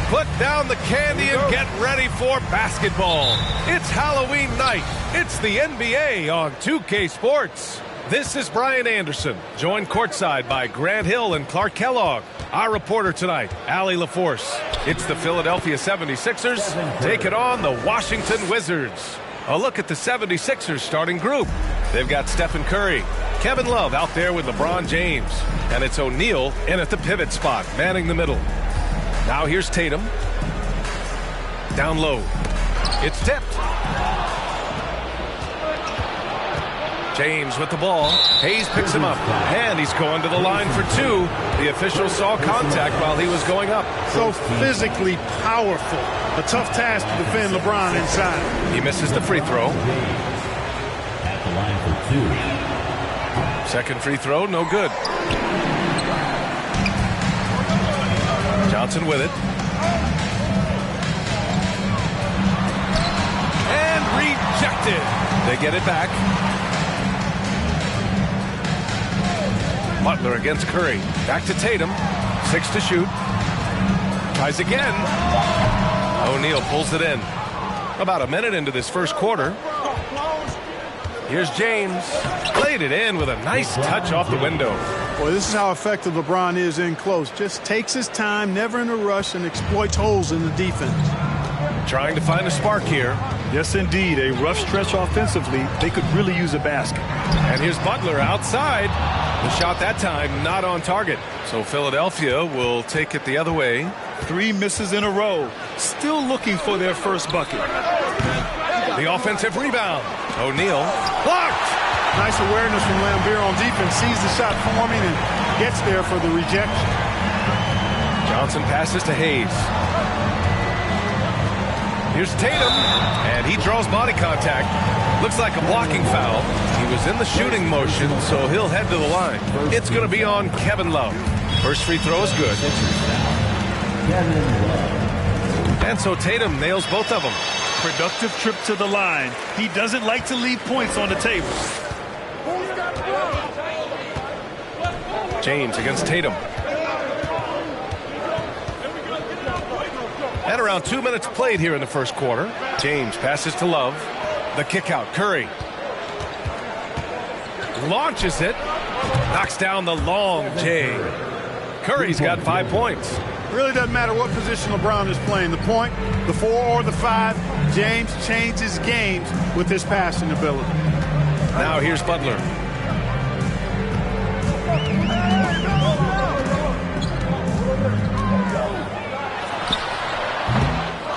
Put down the candy and get ready for basketball. It's Halloween night. It's the NBA on 2K Sports. This is Brian Anderson, joined courtside by Grant Hill and Clark Kellogg. Our reporter tonight, Allie LaForce. It's the Philadelphia 76ers taking on the Washington Wizards. A look at the 76ers starting group. They've got Stephen Curry, Kevin Love out there with LeBron James, and it's O'Neal in at the pivot spot, manning the middle. Now here's Tatum. Down low. It's tipped. James with the ball. Hayes picks him up, and he's going to the line for two. The official saw contact while he was going up. So physically powerful. A tough task to defend LeBron inside. He misses the free throw. At the line for two. Second free throw, no good. Johnson with it. And rejected. They get it back. Butler against Curry. Back to Tatum. 6 to shoot. Tries again. O'Neal pulls it in. About a minute into this first quarter. Here's James. Played it in with a nice touch off the window. Boy, this is how effective LeBron is in close. Just takes his time, never in a rush, and exploits holes in the defense. Trying to find a spark here. Yes, indeed. A rough stretch offensively. They could really use a basket. And here's Butler outside. The shot that time not on target. So Philadelphia will take it the other way. 3 misses in a row. Still looking for their first bucket. The offensive rebound. O'Neal blocked. Nice awareness from Lambeer on defense. Sees the shot forming and gets there for the rejection. Johnson passes to Hayes. Here's Tatum, and he draws body contact. Looks like a blocking foul. He was in the shooting motion, so he'll head to the line. It's going to be on Kevin Love. First free throw is good. And so Tatum nails both of them. Productive trip to the line. He doesn't like to leave points on the table. James against Tatum. And around 2 minutes played here in the first quarter. James passes to Love. The kick out. Curry launches it. Knocks down the long J. Curry's got 5 points. Really doesn't matter what position LeBron is playing. The point, the 4 or the 5. James changes games with his passing ability. Now here's Butler.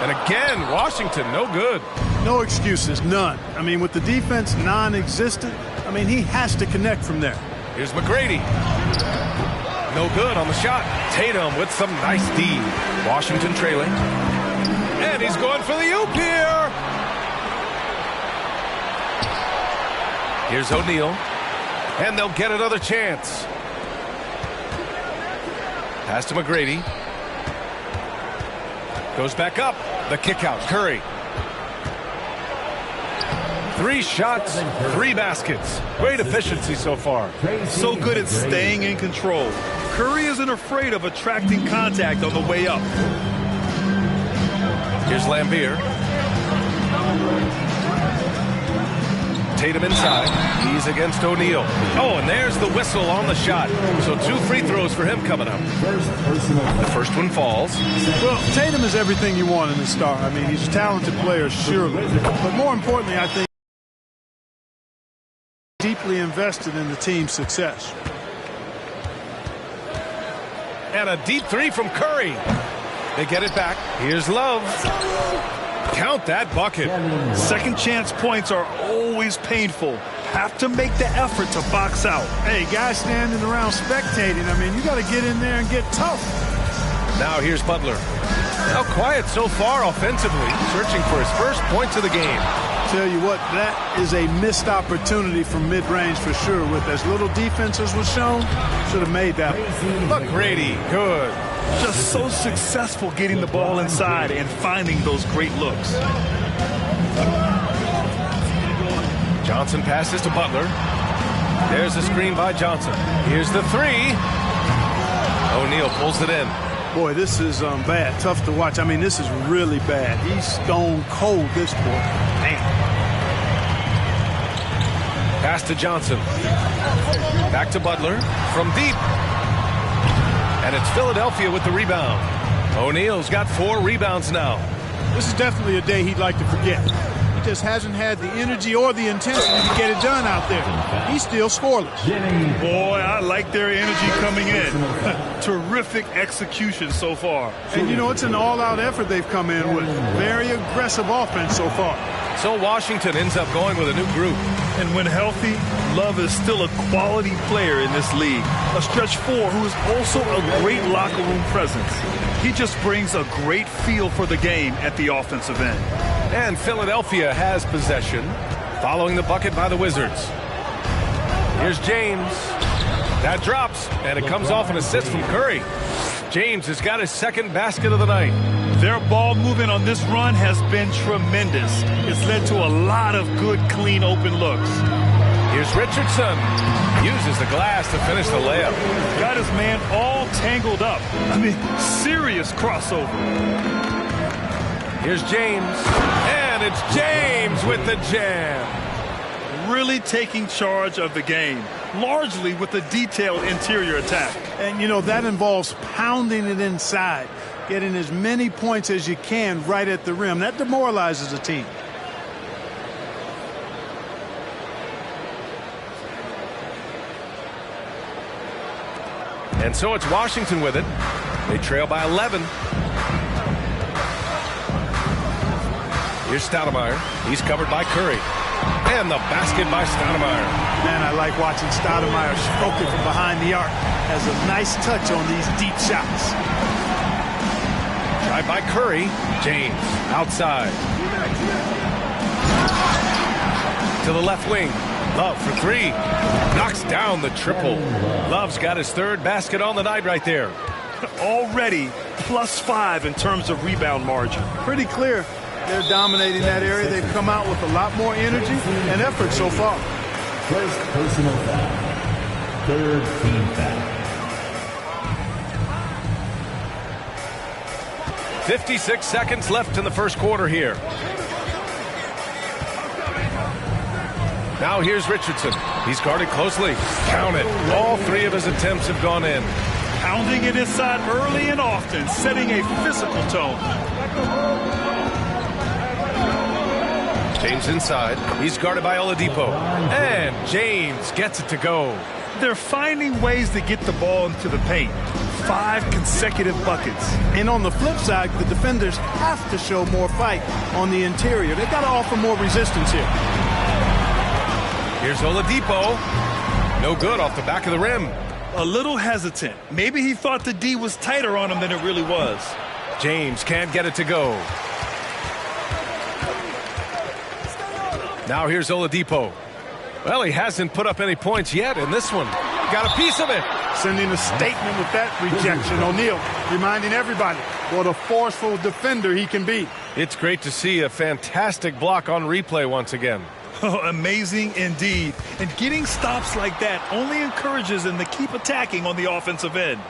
And again, Washington, no good. No excuses, none. I mean, with the defense non-existent, I mean, he has to connect from there. Here's McGrady. No good on the shot. Tatum with some nice D. Washington trailing. And he's going for the oop here. Here's O'Neal. And they'll get another chance. Pass to McGrady. Goes back up. The kick out. Curry. 3 shots, 3 baskets. Great efficiency so far. So good at staying in control. Curry isn't afraid of attracting contact on the way up. Here's Lambeer. Tatum inside. He's against O'Neal. Oh, and there's the whistle on the shot. So 2 free throws for him coming up. The first one falls. Well, Tatum is everything you want in a star. I mean, he's a talented player, surely. But more importantly, I think deeply invested in the team's success. And a deep 3 from Curry. They get it back. Here's Love. Count that bucket. Second chance points are always painful. Have to make the effort to box out. Hey, guys standing around spectating, I mean, you got to get in there and get tough. Now here's Butler. Now quiet so far offensively, searching for his first points of the game. Tell you what, that is a missed opportunity from mid-range for sure. With as little defense as was shown, should have made that one. McGrady, good. Just so successful getting the ball inside and finding those great looks. Johnson passes to Butler. There's a screen by Johnson. Here's the three. O'Neal pulls it in. Boy, this is bad. Tough to watch. I mean, this is really bad. He's stone cold, this boy. Man. Pass to Johnson. Back to Butler from deep. And it's Philadelphia with the rebound. O'Neal's got 4 rebounds now. This is definitely a day he'd like to forget. He just hasn't had the energy or the intensity to get it done out there. He's still scoreless. Boy, I like their energy coming in. Terrific execution so far. And, you know, it's an all-out effort they've come in with. Very aggressive offense so far. So Washington ends up going with a new group. And when healthy, Love is still a quality player in this league. A stretch 4 who is also a great locker room presence. He just brings a great feel for the game at the offensive end. And Philadelphia has possession, following the bucket by the Wizards. Here's James. That drops, and it comes off an assist from Curry. James has got his second basket of the night. Their ball movement on this run has been tremendous. It's led to a lot of good, clean, open looks. Here's Richardson. Uses the glass to finish the layup. Got his man all tangled up. I mean, serious crossover. Here's James. And it's James with the jam. Really taking charge of the game, largely with a detailed interior attack. And, you know, that involves pounding it inside, getting as many points as you can right at the rim. That demoralizes a team. And so it's Washington with it. They trail by 11. Here's Stoudemire. He's covered by Curry. And the basket by Stoudemire. Man, I like watching Stoudemire stroke it from behind the arc. Has a nice touch on these deep shots. Drive by Curry. James outside. To the left wing. Love for 3. Knocks down the triple. Love's got his 3rd basket on the night right there. Already +5 in terms of rebound margin. Pretty clear. They're dominating that area. They've come out with a lot more energy and effort so far. First personal foul. 3rd team foul. 56 seconds left in the first quarter here. Now here's Richardson. He's guarded closely. Count it. All 3 of his attempts have gone in. Pounding it inside early and often, setting a physical tone. James inside. He's guarded by Oladipo. And James gets it to go. They're finding ways to get the ball into the paint. 5 consecutive buckets. And on the flip side, the defenders have to show more fight on the interior. They've got to offer more resistance here. Here's Oladipo. No good off the back of the rim. A little hesitant. Maybe he thought the D was tighter on him than it really was. James can't get it to go. Now here's Oladipo. Well, he hasn't put up any points yet in this one. Got a piece of it. Sending a statement with that rejection. O'Neal reminding everybody what a forceful defender he can be. It's great to see a fantastic block on replay once again. Oh, amazing indeed. And getting stops like that only encourages them to keep attacking on the offensive end.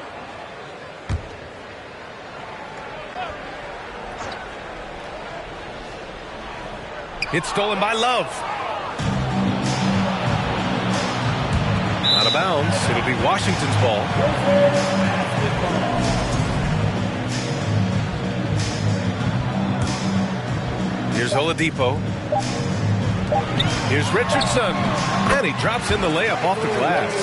It's stolen by Love. Out of bounds. It'll be Washington's ball. Here's Oladipo. Here's Richardson. And he drops in the layup off the glass.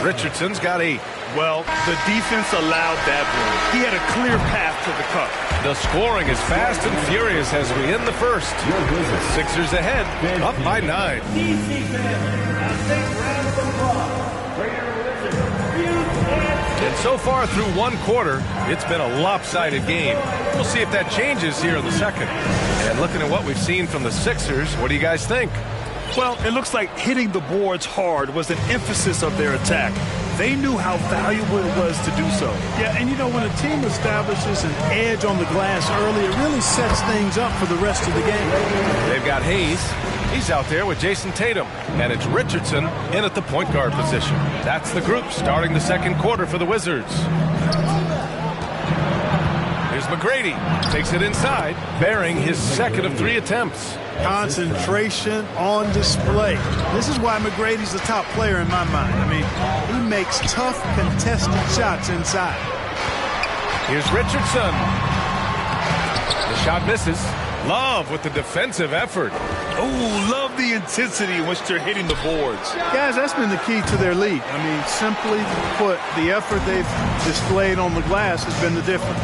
Richardson's got 8. Well, the defense allowed that one. He had a clear path to the cup. The scoring is fast and furious as we end the first. Sixers ahead, up by 9. And so far through one quarter, it's been a lopsided game. We'll see if that changes here in the second. And looking at what we've seen from the Sixers, what do you guys think? Well, it looks like hitting the boards hard was an emphasis of their attack. They knew how valuable it was to do so. Yeah, and you know, when a team establishes an edge on the glass early, it really sets things up for the rest of the game. They've got Hayes. He's out there with Jason Tatum. And it's Richardson in at the point guard position. That's the group starting the second quarter for the Wizards. Here's McGrady. Takes it inside, bearing his second of 3 attempts. Concentration on display. This is why McGrady's the top player in my mind. I mean, he makes tough, contested shots inside. Here's Richardson. The shot misses. Love with the defensive effort. Oh, love the intensity in which they're hitting the boards. Guys, that's been the key to their lead. I mean, simply put, the effort they've displayed on the glass has been the difference.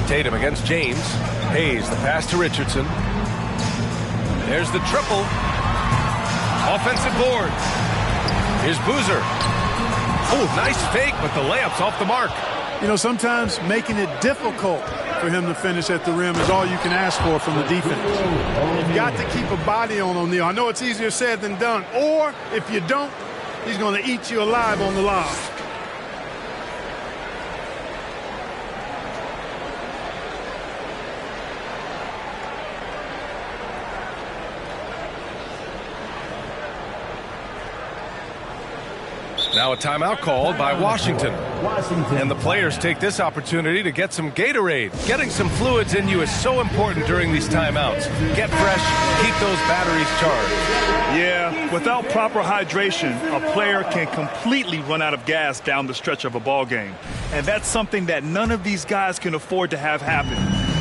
Tatum against James. Hayes, the pass to Richardson. There's the triple. Offensive board. Here's Boozer. Oh, nice fake, but the layup's off the mark. You know, sometimes making it difficult for him to finish at the rim is all you can ask for from the defense. You've got to keep a body on O'Neal. I know it's easier said than done. Or, if you don't, he's going to eat you alive on the lob. Now a timeout called by Washington. And the players take this opportunity to get some Gatorade. Getting some fluids in you is so important during these timeouts. Get fresh, keep those batteries charged. Yeah, without proper hydration, a player can completely run out of gas down the stretch of a ball game. And that's something that none of these guys can afford to have happen.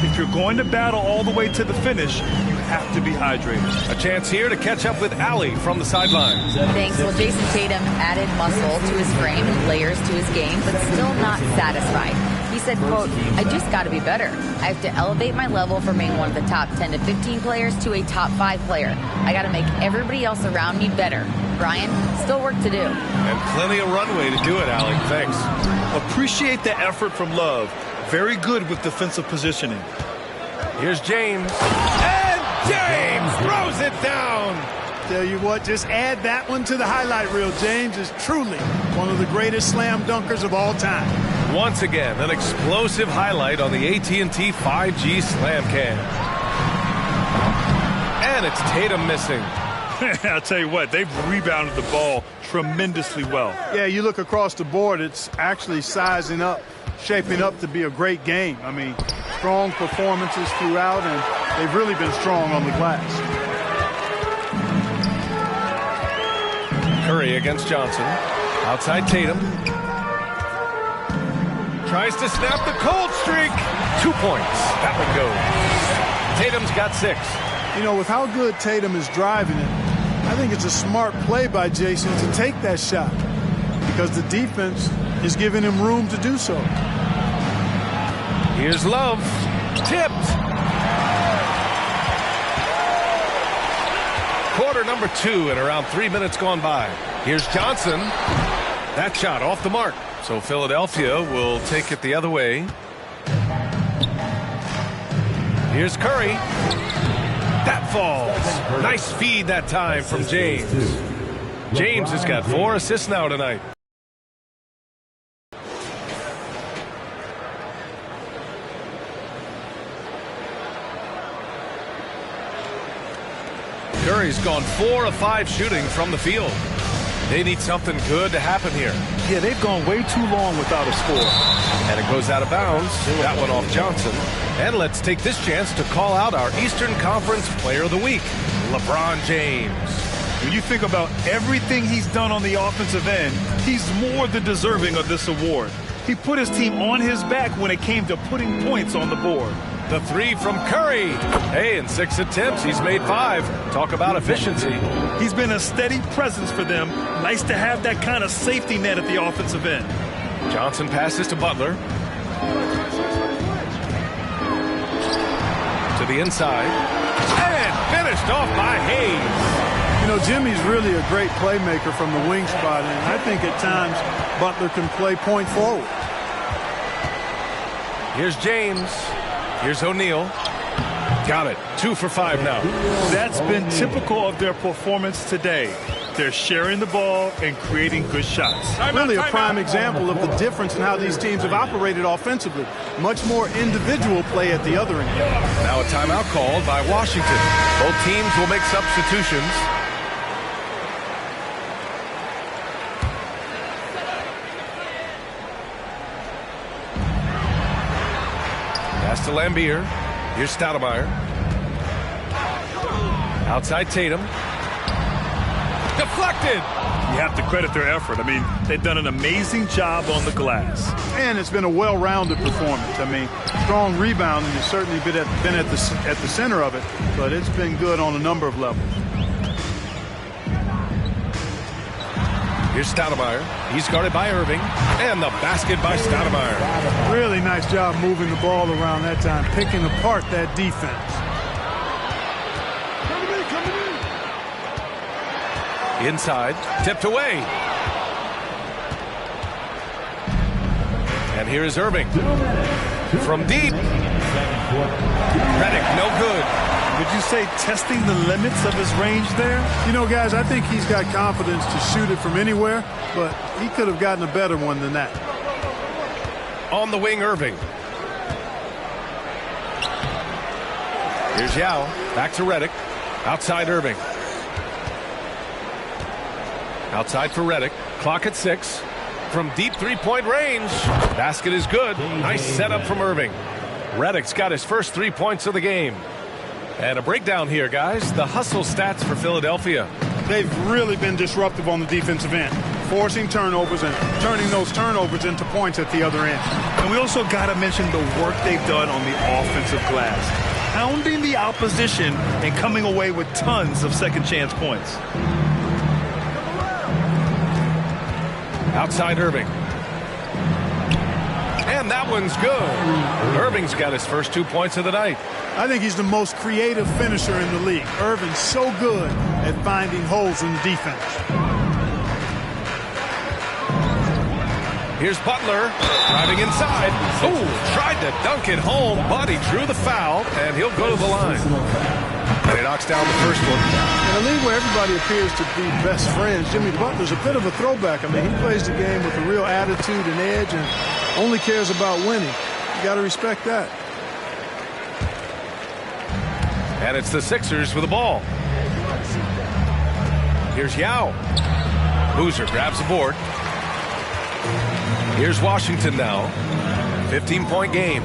If you're going to battle all the way to the finish, you have to be hydrated. A chance here to catch up with Allie from the sidelines. Thanks. Well, Jason Tatum added muscle to his frame and layers to his game, but still not satisfied. He said, quote, "I just got to be better. I have to elevate my level from being one of the top 10 to 15 players to a top 5 player. I got to make everybody else around me better." Brian, still work to do. And plenty of runway to do it, Allie. Thanks. Appreciate the effort from Love. Very good with defensive positioning. Here's James. And James throws it down. Tell you what, just add that one to the highlight reel. James is truly one of the greatest slam dunkers of all time. Once again, an explosive highlight on the AT&T 5G Slam Cam. And it's Tatum missing. I'll tell you what, they've rebounded the ball tremendously well. Yeah, you look across the board, it's actually sizing up, shaping up to be a great game. I mean, strong performances throughout, and they've really been strong on the glass. Curry against Johnson. Outside Tatum. Tries to snap the cold streak. 2 points. That one goes. Tatum's got 6. You know, with how good Tatum is driving it, I think it's a smart play by Jason to take that shot because the defense is giving him room to do so. Here's Love. Tipped. Quarter number 2 and around 3 minutes gone by. Here's Johnson. That shot off the mark. So Philadelphia will take it the other way. Here's Curry. That falls. Nice feed that time from James. James has got 4 assists now tonight. Curry's gone 4 of 5 shooting from the field. They need something good to happen here. Yeah, they've gone way too long without a score. And it goes out of bounds. That one off Johnson. And let's take this chance to call out our Eastern Conference Player of the Week, LeBron James. When you think about everything he's done on the offensive end, he's more than deserving of this award. He put his team on his back when it came to putting points on the board. The 3 from Curry. Hey, in 6 attempts, he's made 5. Talk about efficiency. He's been a steady presence for them. Nice to have that kind of safety net at the offensive end. Johnson passes to Butler. To the inside. And finished off by Hayes. You know, Jimmy's really a great playmaker from the wing spot, and I think at times Butler can play point forward. Here's James. Here's O'Neal. Got it. 2 for 5 now. That's been typical of their performance today. They're sharing the ball and creating good shots. Really a prime example of the difference in how these teams have operated offensively. Much more individual play at the other end. Now a timeout called by Washington. Both teams will make substitutions. Pass to Lambier. Here's Stoudemire. Outside Tatum. Deflected. You have to credit their effort. I mean, they've done an amazing job on the glass. And it's been a well-rounded performance. I mean, strong rebounding has certainly been at the center of it, but it's been good on a number of levels. Here's Stoudemire. He's guarded by Irving. And the basket by Stoudemire. Really nice job moving the ball around that time, picking apart that defense. Inside, tipped away. And here is Irving. From deep. Redick, no good. Would you say testing the limits of his range there? You know, guys, I think he's got confidence to shoot it from anywhere, but he could have gotten a better one than that. On the wing, Irving. Here's Yao. Back to Redick. Outside Irving. Outside for Redick. Clock at 6. From deep three-point range. Basket is good. Nice setup from Irving. Redick's got his first 3 points of the game. And a breakdown here, guys. The hustle stats for Philadelphia. They've really been disruptive on the defensive end, forcing turnovers and turning those turnovers into points at the other end. And we also got to mention the work they've done on the offensive glass, pounding the opposition and coming away with tons of second-chance points. Outside Irving. And that one's good. Irving's got his first 2 points of the night. I think he's the most creative finisher in the league. Irving's so good at finding holes in the defense. Here's Butler driving inside. Ooh, tried to dunk it home, but he drew the foul, and he'll go to the line. And he knocks down the first one. In a league where everybody appears to be best friends, Jimmy Butler's a bit of a throwback. I mean, he plays the game with a real attitude and edge and only cares about winning. You got to respect that. And it's the Sixers with the ball. Here's Yao. Boozer grabs the board. Here's Washington now. 15-point game.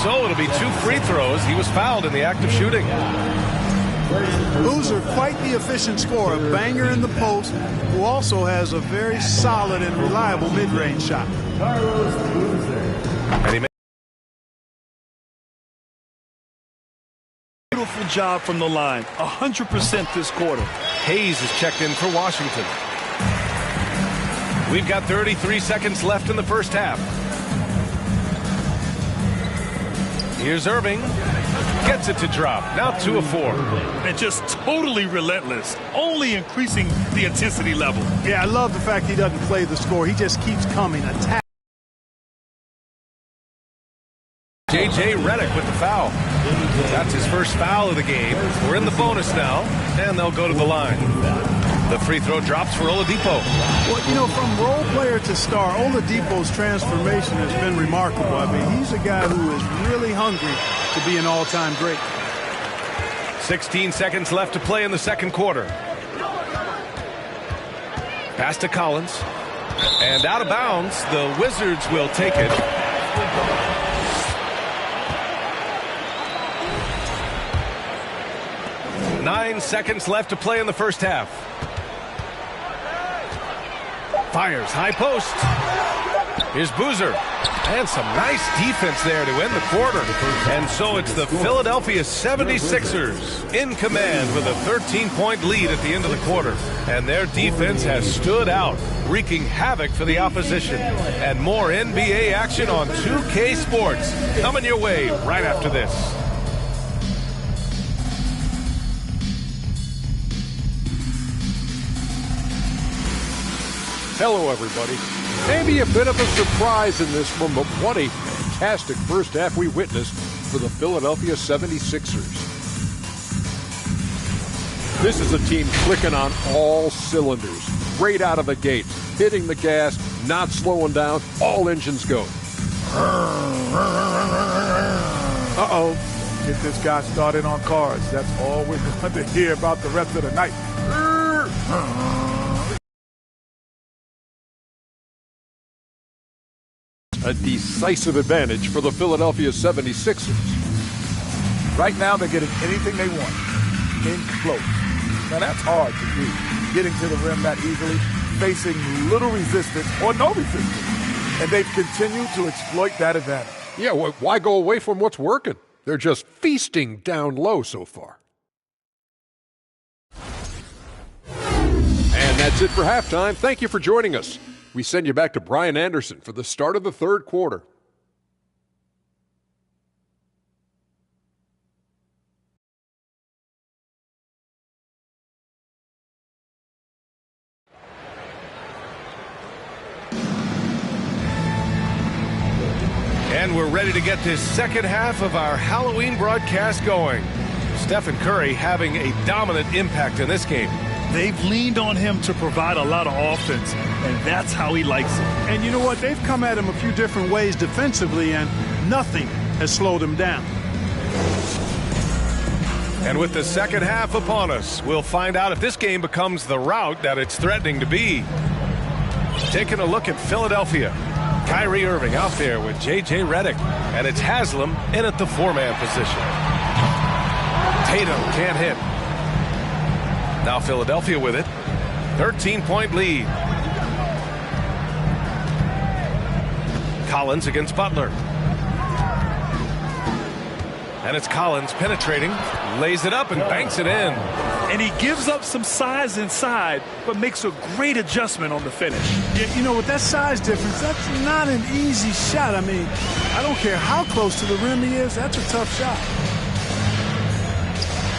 So it'll be 2 free throws. He was fouled in the act of shooting. Boozer, quite the efficient scorer, a banger in the post, who also has a very solid and reliable mid-range shot. And he made Beautiful job from the line. 100% this quarter. Hayes is checked in for Washington. We've got 33 seconds left in the first half. Here's Irving. Gets it to drop. Now 2 of 4. And just totally relentless. Only increasing the intensity level. Yeah, I love the fact he doesn't play the score. He just keeps coming. Attack. J.J. Redick with the foul. That's his first foul of the game. We're in the bonus now, and they'll go to the line. The free throw drops for Oladipo. Well, you know, from role player to star, Oladipo's transformation has been remarkable. I mean, he's a guy who is really hungry to be an all-time great. 16 seconds left to play in the second quarter. Pass to Collins. And out of bounds, the Wizards will take it. Nine seconds left to play in the first half. Fires, high post. Here's Boozer. And some nice defense there to end the quarter. And so it's the Philadelphia 76ers in command with a 13-point lead at the end of the quarter. And their defense has stood out, wreaking havoc for the opposition. And more NBA action on 2K Sports coming your way right after this. Hello, everybody. Maybe a bit of a surprise in this one, but what a fantastic first half we witnessed for the Philadelphia 76ers. This is a team clicking on all cylinders, right out of the gate, hitting the gas, not slowing down, all engines go. Uh-oh. Get this guy started on cars. That's all we're going to hear about the rest of the night. A decisive advantage for the Philadelphia 76ers. Right now, they're getting anything they want. In close. Now, that's hard to do. Getting to the rim that easily, facing little resistance or no resistance. And they've continued to exploit that advantage. Yeah, why go away from what's working? They're just feasting down low so far. And that's it for halftime. Thank you for joining us. We send you back to Brian Anderson for the start of the third quarter. And we're ready to get this second half of our Halloween broadcast going. Stephen Curry having a dominant impact in this game. They've leaned on him to provide a lot of offense, and that's how he likes it. And you know what? They've come at him a few different ways defensively, and nothing has slowed him down. And with the second half upon us, we'll find out if this game becomes the rout that it's threatening to be. Taking a look at Philadelphia. Kyrie Irving out there with J.J. Redick, and it's Haslam in at the four-man position. Tatum can't hit. Now Philadelphia with it. 13-point lead. Collins against Butler. And it's Collins penetrating, lays it up and banks it in. And he gives up some size inside, but makes a great adjustment on the finish. Yeah, you know, with that size difference, that's not an easy shot. I mean, I don't care how close to the rim he is, that's a tough shot.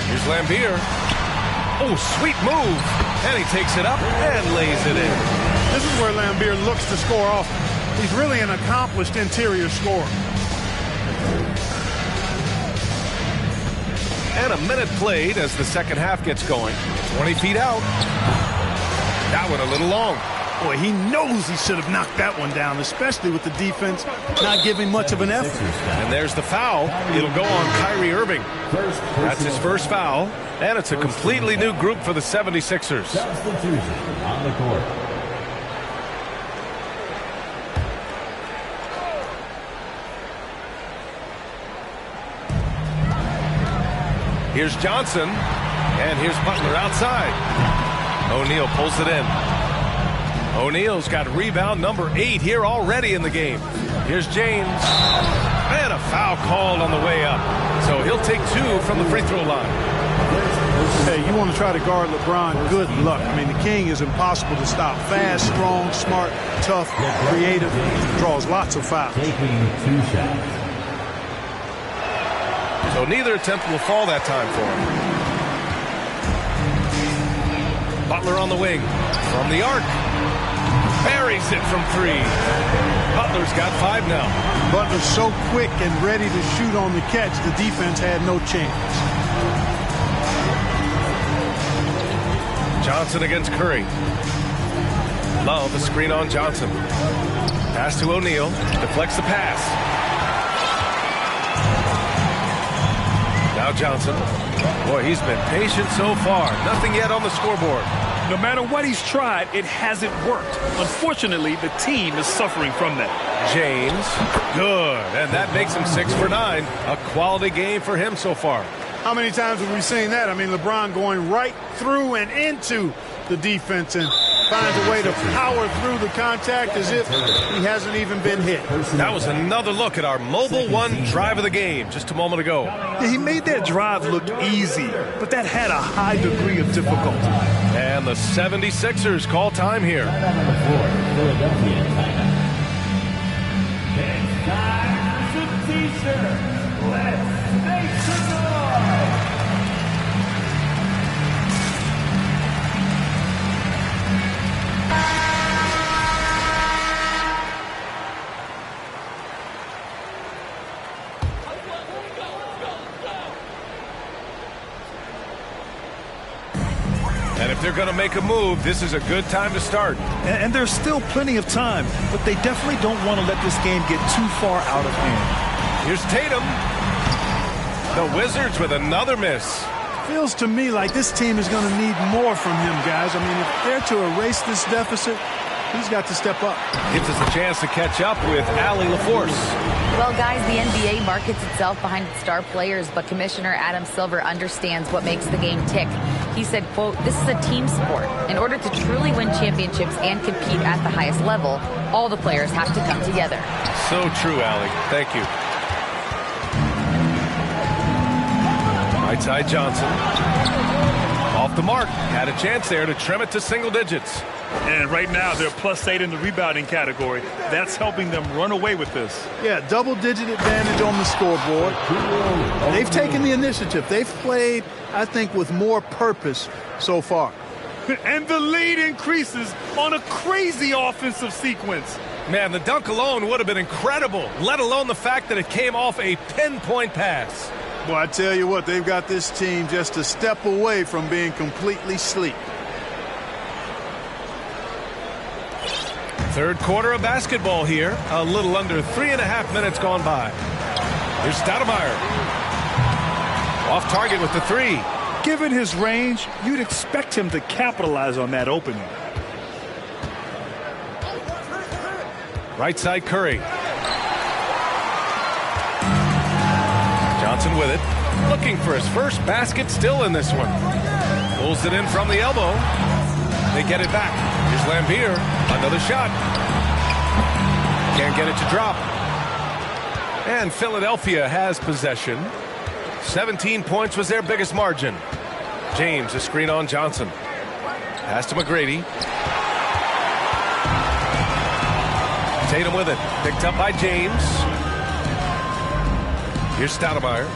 Here's Lambeer. Oh, sweet move. And he takes it up and lays it in. This is where Lambeer looks to score off. He's really an accomplished interior scorer. And a minute played as the second half gets going. 20 feet out. That one a little long. Boy, he knows he should have knocked that one down, especially with the defense not giving much of an effort. And there's the foul. It'll go on Kyrie Irving. That's his first foul. And it's a completely new group for the 76ers. Substitution on the court. Here's Johnson, and here's Butler outside. O'Neal pulls it in. O'Neal's got rebound number 8 here already in the game. Here's James, and a foul called on the way up. So he'll take 2 from the free throw line. Hey, you want to try to guard LeBron, good luck. I mean, the King is impossible to stop. Fast, strong, smart, tough, creative, draws lots of fouls. Taking 2 shots. So neither attempt will fall that time for him. Butler on the wing. From the arc. Buries it from 3. Butler's got 5 now. Butler's so quick and ready to shoot on the catch, the defense had no chance. Johnson against Curry. Love a screen on Johnson. Pass to O'Neal. Deflects the pass. Now Johnson. Boy, he's been patient so far. Nothing yet on the scoreboard. No matter what he's tried, it hasn't worked. Unfortunately, the team is suffering from that. James. Good. And that makes him 6 for 9. A quality game for him so far. How many times have we seen that? I mean, LeBron going right through and into the defense and finds a way to power through the contact as if he hasn't even been hit. That was another look at our Mobile One drive of the game just a moment ago. Yeah, he made that drive look easy, but that had a high degree of difficulty. And the 76ers call time here. Right on the floor, Philadelphia timeout. It's time to t-shirt. Let's make some noise. And if they're going to make a move, this is a good time to start. And there's still plenty of time, but they definitely don't want to let this game get too far out of hand. Here's Tatum. The Wizards with another miss. Feels to me like this team is going to need more from him, guys. I mean, if they're to erase this deficit, he's got to step up. Gives us a chance to catch up with Allie LaForce. Well, guys, the NBA markets itself behind its star players, but Commissioner Adam Silver understands what makes the game tick. He said, quote, "This is a team sport. In order to truly win championships and compete at the highest level, all the players have to come together." So true, Allie. Thank you. Right side Johnson. Off the mark. Had a chance there to trim it to single digits. And right now they're +8 in the rebounding category. That's helping them run away with this. Yeah, double-digit advantage on the scoreboard. They've taken the initiative. They've played, I think, with more purpose so far. And the lead increases on a crazy offensive sequence. Man, the dunk alone would have been incredible, let alone the fact that it came off a pinpoint pass. Well, I tell you what, they've got this team just a step away from being completely sleep. Third quarter of basketball here. A little under 3.5 minutes gone by. Here's Stoudemire. Off target with the three. Given his range, you'd expect him to capitalize on that opening. Right side Curry. Johnson with it. Looking for his first basket still in this one. Pulls it in from the elbow. They get it back. Here's Lambier. Another shot. Can't get it to drop. And Philadelphia has possession. 17 points was their biggest margin. James, a screen on Johnson. Pass to McGrady. Tatum with it. Picked up by James. Here's Stoudemire.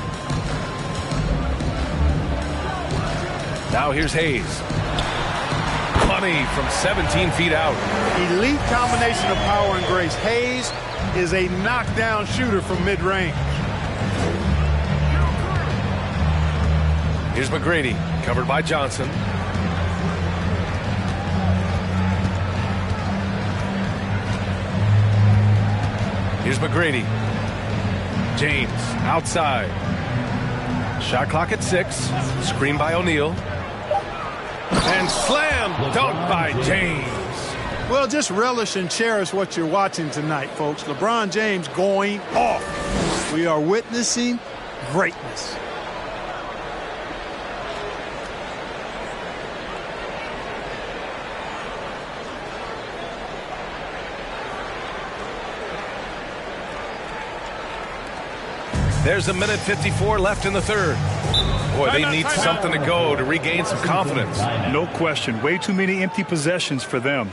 Now here's Hayes. Money from 17 feet out. Elite combination of power and grace. Hayes is a knockdown shooter from mid-range. Here's McGrady, covered by Johnson. Here's McGrady. James, outside. Shot clock at 6. Screen by O'Neal. And slam dunk by James. Well, just relish and cherish what you're watching tonight, folks. LeBron James going off. We are witnessing greatness. There's 1:54 left in the third. Boy, they need something to go to regain some confidence. No question. Way too many empty possessions for them.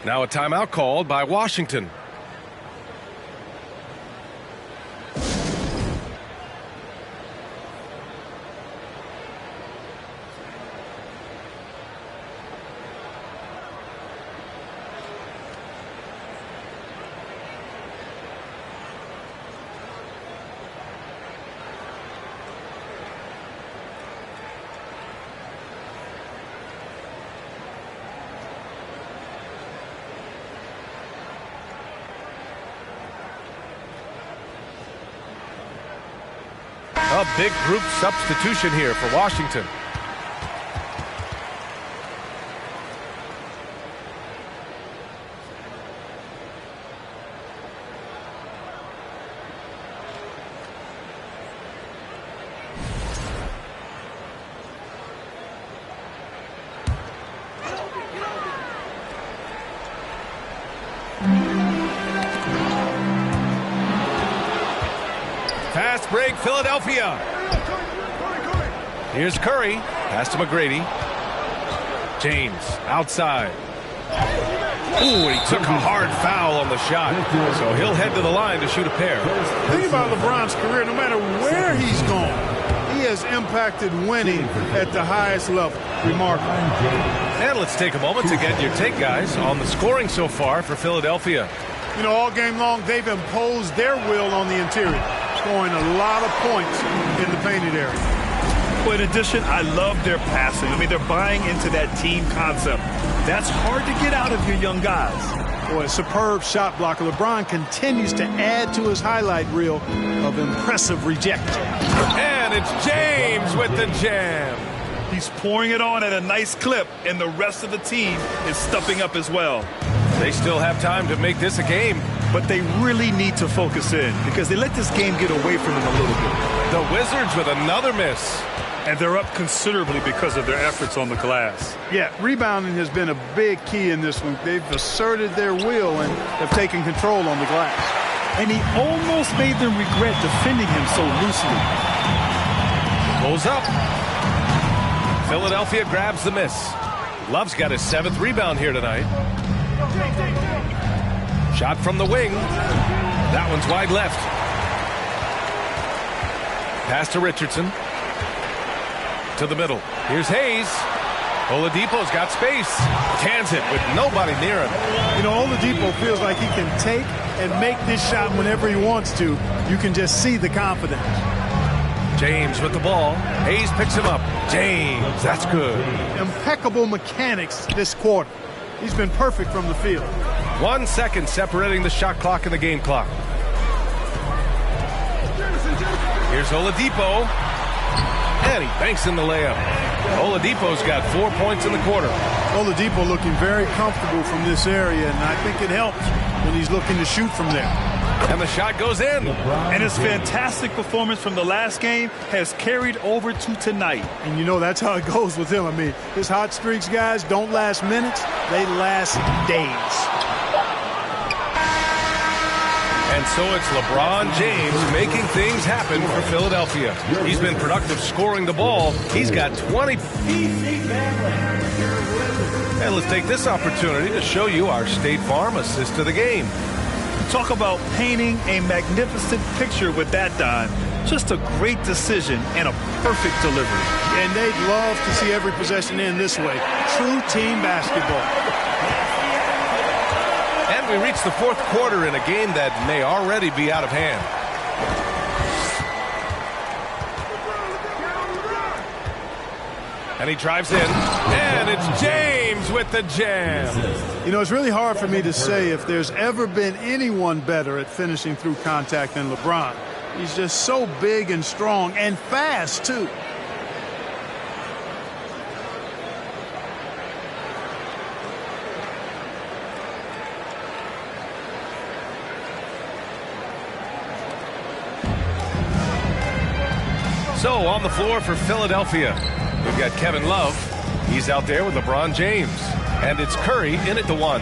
Now a timeout called by Washington. A big group substitution here for Washington. Fast break, Philadelphia. Here's Curry. Pass to McGrady. James outside. Ooh, he took a hard foul on the shot. So he'll head to the line to shoot a pair. Think about LeBron's career. No matter where he's gone, he has impacted winning at the highest level. Remarkable. And let's take a moment to get your take, guys, on the scoring so far for Philadelphia. You know, all game long, they've imposed their will on the interior, scoring a lot of points in the painted area. Well, in addition, I love their passing. I mean, they're buying into that team concept. That's hard to get out of your young guys. Boy, a superb shot blocker. LeBron continues to add to his highlight reel of impressive rejection. And it's James with the jam. He's pouring it on at a nice clip, and the rest of the team is stepping up as well. They still have time to make this a game. But they really need to focus in because they let this game get away from them a little bit. The Wizards with another miss. And they're up considerably because of their efforts on the glass. Yeah, rebounding has been a big key in this one. They've asserted their will and have taken control on the glass. And he almost made them regret defending him so loosely. Pulls up. Philadelphia grabs the miss. Love's got his 7th rebound here tonight. Shot from the wing. That one's wide left. Pass to Richardson. To the middle. Here's Hayes. Oladipo's got space. Cans it with nobody near him. You know, Oladipo feels like he can take and make this shot whenever he wants to. You can just see the confidence. James with the ball. Hayes picks him up. James, that's good. Impeccable mechanics this quarter. He's been perfect from the field. 1 second separating the shot clock and the game clock. Here's Oladipo. And he banks in the layup. Oladipo's got 4 points in the quarter. Oladipo looking very comfortable from this area, and I think it helps when he's looking to shoot from there. And the shot goes in. And his fantastic performance from the last game has carried over to tonight. And you know that's how it goes with him. I mean, his hot streaks, guys, don't last minutes. They last days. And so it's LeBron James making things happen for Philadelphia. He's been productive scoring the ball. He's got 20. And let's take this opportunity to show you our State Farm assist to the game. Talk about painting a magnificent picture with that, Don. Just a great decision and a perfect delivery. And they'd love to see every possession end this way. True team basketball. And we reach the 4th quarter in a game that may already be out of hand. And he drives in. And it's James with the jam. You know, it's really hard for me to say if there's ever been anyone better at finishing through contact than LeBron. He's just so big and strong and fast, too. So on the floor for Philadelphia, we've got Kevin Love. He's out there with LeBron James. And it's Curry in at the 1.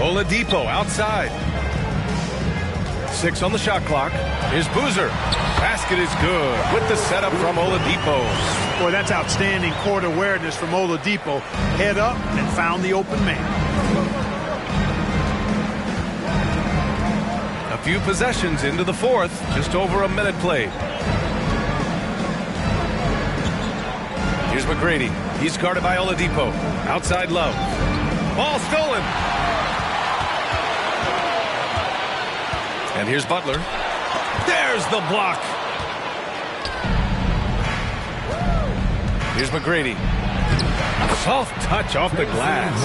Oladipo outside. 6 on the shot clock. Here's Boozer. Basket is good with the setup from Oladipo. Boy, that's outstanding court awareness from Oladipo. Head up and found the open man. A few possessions into the 4th. Just over a minute played. Here's McGrady. He's guarded by Oladipo. Outside Love. Ball stolen. And here's Butler. There's the block. Here's McGrady. Soft touch off the glass.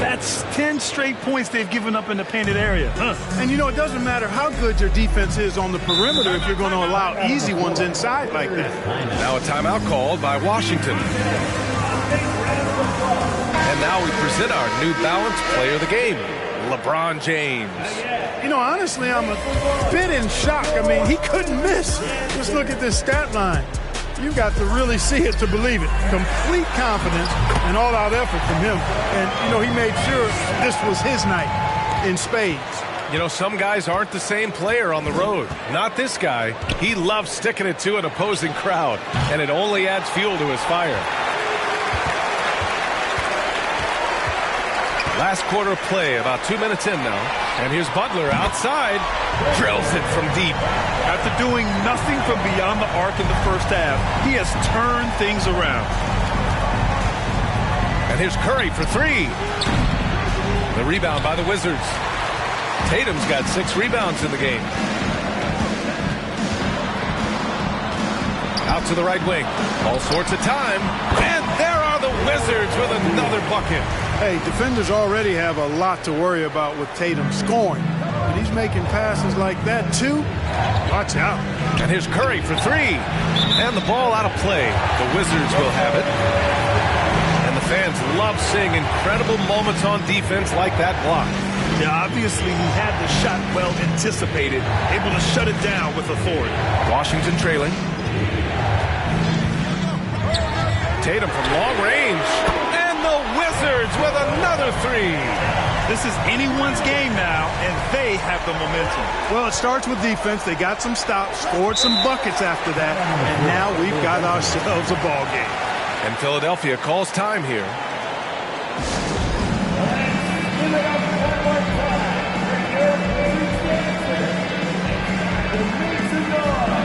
That's 10 straight points they've given up in the painted area. And you know, it doesn't matter how good your defense is on the perimeter if you're going to allow easy ones inside like that. Now a timeout called by Washington. And now we present our New Balance player of the game, LeBron James. You know, honestly, I'm a bit in shock. I mean, he couldn't miss. Just look at this stat line. You've got to really see it to believe it. Complete confidence and all-out effort from him. And, you know, he made sure this was his night in spades. You know, some guys aren't the same player on the road. Not this guy. He loves sticking it to an opposing crowd, and it only adds fuel to his fire. Last quarter of play, about 2 minutes in now. And here's Butler outside. Drills it from deep. After doing nothing from beyond the arc in the first half, he has turned things around. And here's Curry for 3. The rebound by the Wizards. Tatum's got 6 rebounds in the game. Out to the right wing. All sorts of time. And there are the Wizards with another bucket. Hey, defenders already have a lot to worry about with Tatum scoring. But he's making passes like that, too. Watch out. And here's Curry for three. And the ball out of play. The Wizards will have it. And the fans love seeing incredible moments on defense like that block. Yeah, obviously he had the shot well anticipated, able to shut it down with authority. Washington trailing. Tatum from long range. And the Wizards with another three. This is anyone's game now, and they have the momentum. Well, it starts with defense. They got some stops, scored some buckets after that, and now we've got ourselves a ball game. And Philadelphia calls time here. Give it up one more time for your favorite dancer, the Matador.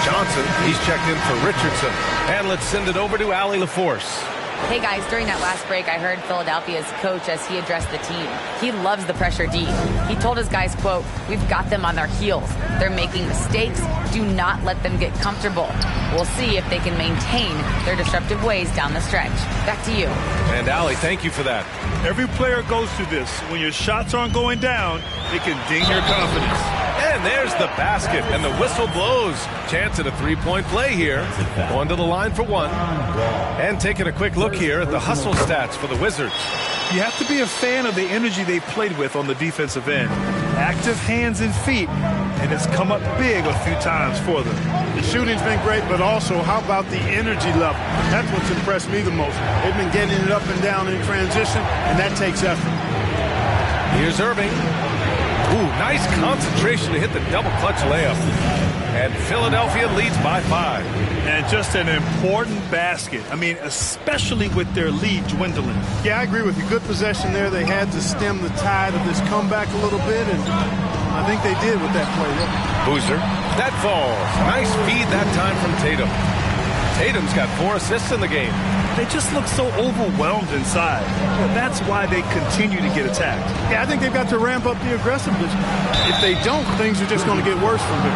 Johnson, he's checked in for Richardson. And let's send it over to Allie LaForce. Hey guys, during that last break, I heard Philadelphia's coach as he addressed the team. He loves the pressure deep. He told his guys, quote, "We've got them on their heels. They're making mistakes. Do not let them get comfortable. We'll see if they can maintain their disruptive ways down the stretch." Back to you. And Allie, thank you for that. Every player goes through this. When your shots aren't going down, it can ding your confidence. And there's the basket, and the whistle blows. Chance at a three-point play here. Going to the line for one. And taking a quick look here at the hustle stats for the Wizards. You have to be a fan of the energy they played with on the defensive end. Active hands and feet, and it's come up big a few times for them. The shooting's been great, but also how about the energy level? That's what's impressed me the most. They've been getting it up and down in transition, and that takes effort. Here's Irving. Ooh, nice concentration to hit the double clutch layup. And Philadelphia leads by 5. And just an important basket. I mean, especially with their lead dwindling. Yeah, I agree with you. Good possession there. They had to stem the tide of this comeback a little bit, and I think they did with that play. Boozer. That falls. Nice feed that time from Tatum. Tatum's got 4 assists in the game. They just look so overwhelmed inside. Well, that's why they continue to get attacked. Yeah, I think they've got to ramp up the aggressiveness. If they don't, things are just going to get worse from here.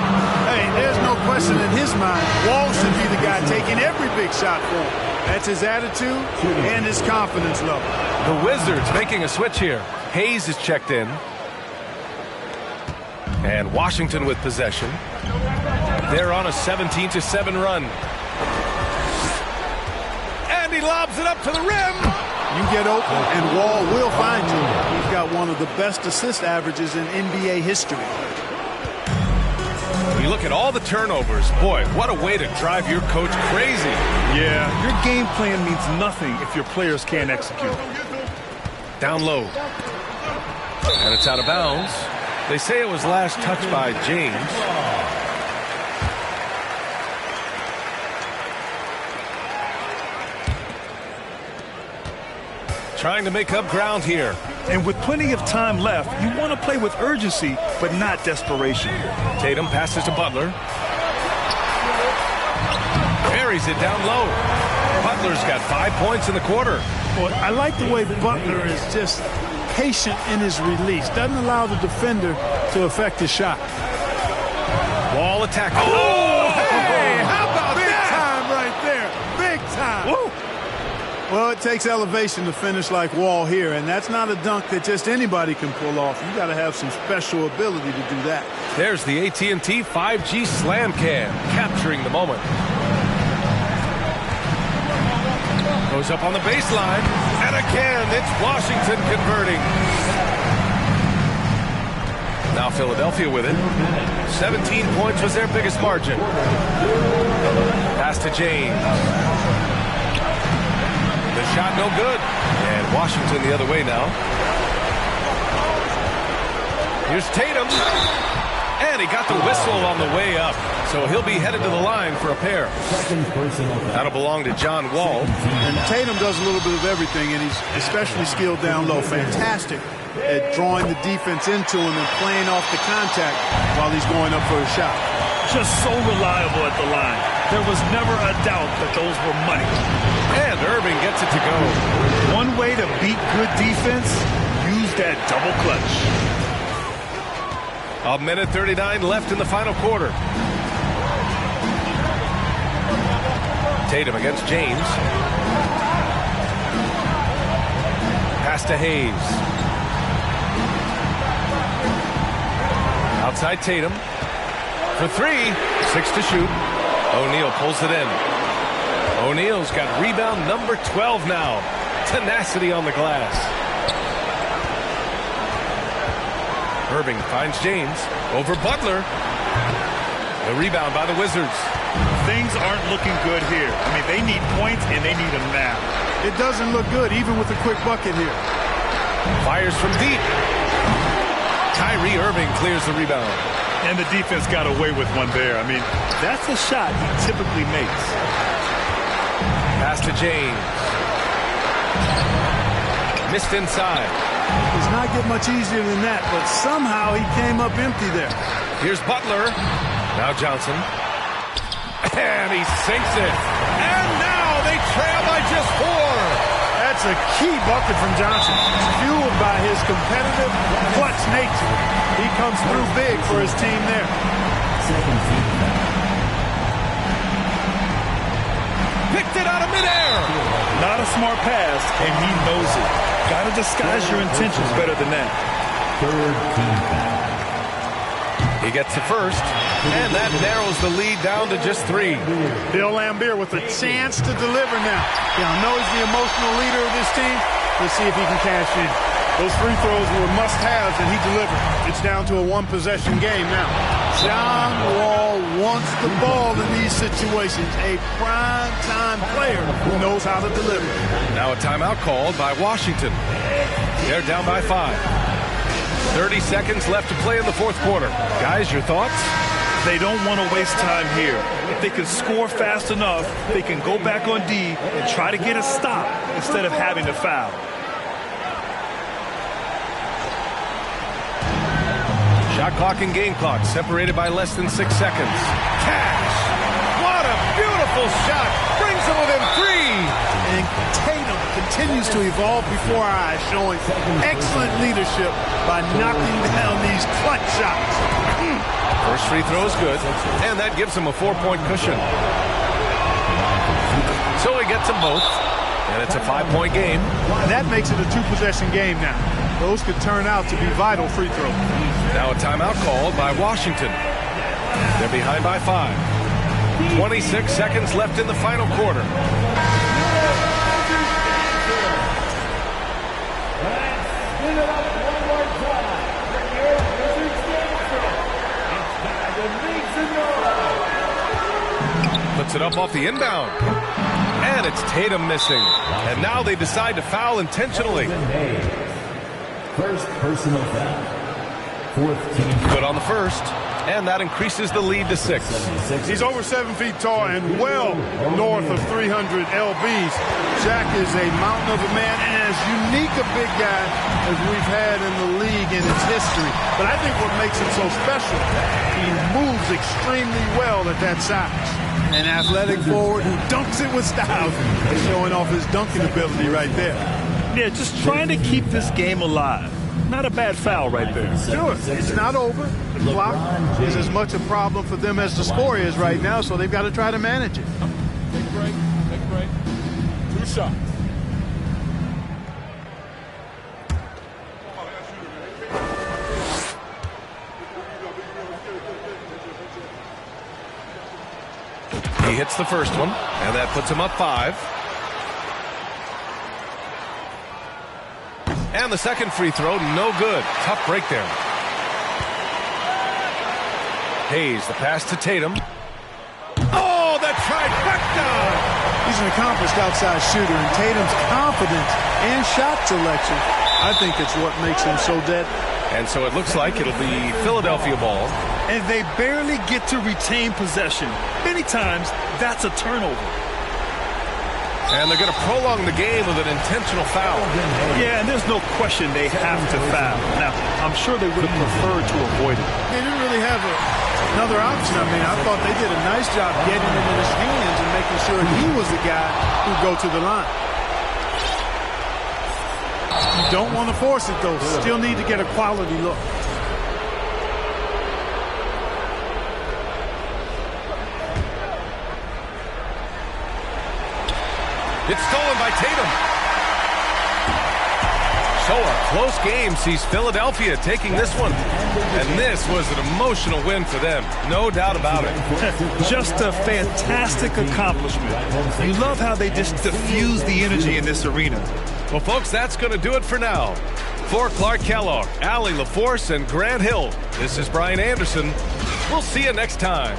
Hey, there's no question in his mind. Wall should be the guy taking every big shot for him. That's his attitude and his confidence level. The Wizards making a switch here. Hayes is checked in. And Washington with possession. They're on a 17-7 run. And he lobs it up to the rim. You get open, and Wall will find you. He's got one of the best assist averages in NBA history. When you look at all the turnovers, boy, what a way to drive your coach crazy. Yeah, your game plan means nothing if your players can't execute. Down low. And it's out of bounds. They say it was last touched by James. Trying to make up ground here. And with plenty of time left, you want to play with urgency, but not desperation. Tatum passes to Butler. Buries it down low. Butler's got 5 points in the quarter. Boy, I like the way Butler is just patient in his release. Doesn't allow the defender to affect his shot. Wall attack. Oh, hey, how about Big that? time right there. Big time. Woo. Well, it takes elevation to finish like Wall here, and that's not a dunk that just anybody can pull off. You got to have some special ability to do that. There's the AT&T 5G Slam Cam, capturing the moment. Goes up on the baseline, and again, it's Washington converting. Now Philadelphia with it. 17 points was their biggest margin. Pass to James. The shot no good. And Washington the other way now. Here's Tatum. And he got the whistle on the way up. So he'll be headed to the line for a pair. That'll belong to John Wall. And Tatum does a little bit of everything, and he's especially skilled down low. Fantastic at drawing the defense into him and playing off the contact while he's going up for a shot. Just so reliable at the line. There was never a doubt that those were money. And Irving gets it to go. One way to beat good defense, use that double clutch. 1:39 left in the final quarter. Tatum against James. Pass to Hayes. Outside Tatum. For three. 6 to shoot. O'Neal pulls it in. O'Neal's got rebound number 12 now. Tenacity on the glass. Irving finds James. Over Butler. The rebound by the Wizards. Things aren't looking good here. I mean, they need points, and they need them now. It doesn't look good, even with a quick bucket here. Fires from deep. Kyrie Irving clears the rebound. And the defense got away with one there. I mean, that's a shot he typically makes. Pass to James. Missed inside. Does not get much easier than that, but somehow he came up empty there. Here's Butler. Now Johnson. And he sinks it. And now they trail by just 4. That's a key bucket from Johnson. Fueled by his competitive, clutch nature. He comes through big for his team there. Picked it out of midair. Not a smart pass, and he knows it. Got to disguise your intentions better than that. He gets the first, and that narrows the lead down to just 3. Bill Laimbeer with a chance to deliver now. Yeah, I know he's the emotional leader of this team. Let's see if he can cash in. Those free throws were must-haves, and he delivered. It's down to a one-possession game now. John Wall wants the ball in these situations. A prime-time player who knows how to deliver. Now a timeout called by Washington. They're down by 5. 30 seconds left to play in the fourth quarter. Guys, your thoughts? They don't want to waste time here. If they can score fast enough, they can go back on D and try to get a stop instead of having to foul. Shot clock and game clock separated by less than 6 seconds. Cash! What a beautiful shot! Brings them within 3! And Tatum continues to evolve before our eyes, showing excellent leadership by knocking down these clutch shots. First free throw is good, and that gives him a 4-point cushion. So he gets them both, and it's a 5-point game. That makes it a 2-possession game now. Those could turn out to be vital free throws. Now a timeout called by Washington. They're behind by 5. 26 seconds left in the final quarter. Puts it up off the inbound. And it's Tatum missing. And now they decide to foul intentionally. First personal foul. Fourth team. Good on the first. And that increases the lead to 6. He's over 7 feet tall and well north of 300 lbs. Shaq is a mountain of a man and as unique a big guy as we've had in the league in its history. But I think what makes him so special, he moves extremely well at that size. An athletic forward who dunks it with style. He's showing off his dunking ability right there. Yeah, just trying to keep this game alive. Not a bad foul right there. Sure, it's not over. The clock is as much a problem for them as the score is right now, so they've got to try to manage it. Take a break. Take a break. 2 shots. He hits the first one, and that puts him up 5. And the second free throw, no good. Tough break there. Hayes, the pass to Tatum. Oh, the trifecta! He's an accomplished outside shooter, and Tatum's confidence and shot selection, I think it's what makes him so deadly. And so it looks like it'll be Philadelphia ball. And they barely get to retain possession. Many times, that's a turnover. And they're going to prolong the game with an intentional foul. Yeah, and there's no question they have to foul. Now, I'm sure they would have preferred to avoid it. They didn't really have another option. I mean, I thought they did a nice job getting him in his hands and making sure he was the guy who'd go to the line. You don't want to force it, though. Still need to get a quality look. It's stolen by Tatum. So a close game sees Philadelphia taking this one. And this was an emotional win for them. No doubt about it. Just a fantastic accomplishment. You love how they just diffuse the energy in this arena. Well, folks, that's going to do it for now. For Clark Kellogg, Allie LaForce, and Grant Hill, this is Brian Anderson. We'll see you next time.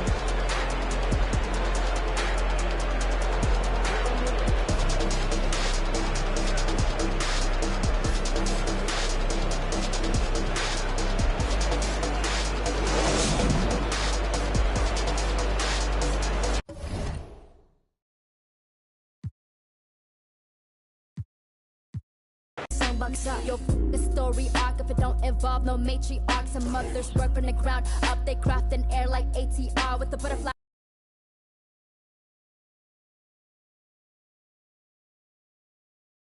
Your story arc, if it don't involve no matriarch, some mothers work from the ground up, they craft an air like ATR with the butterfly.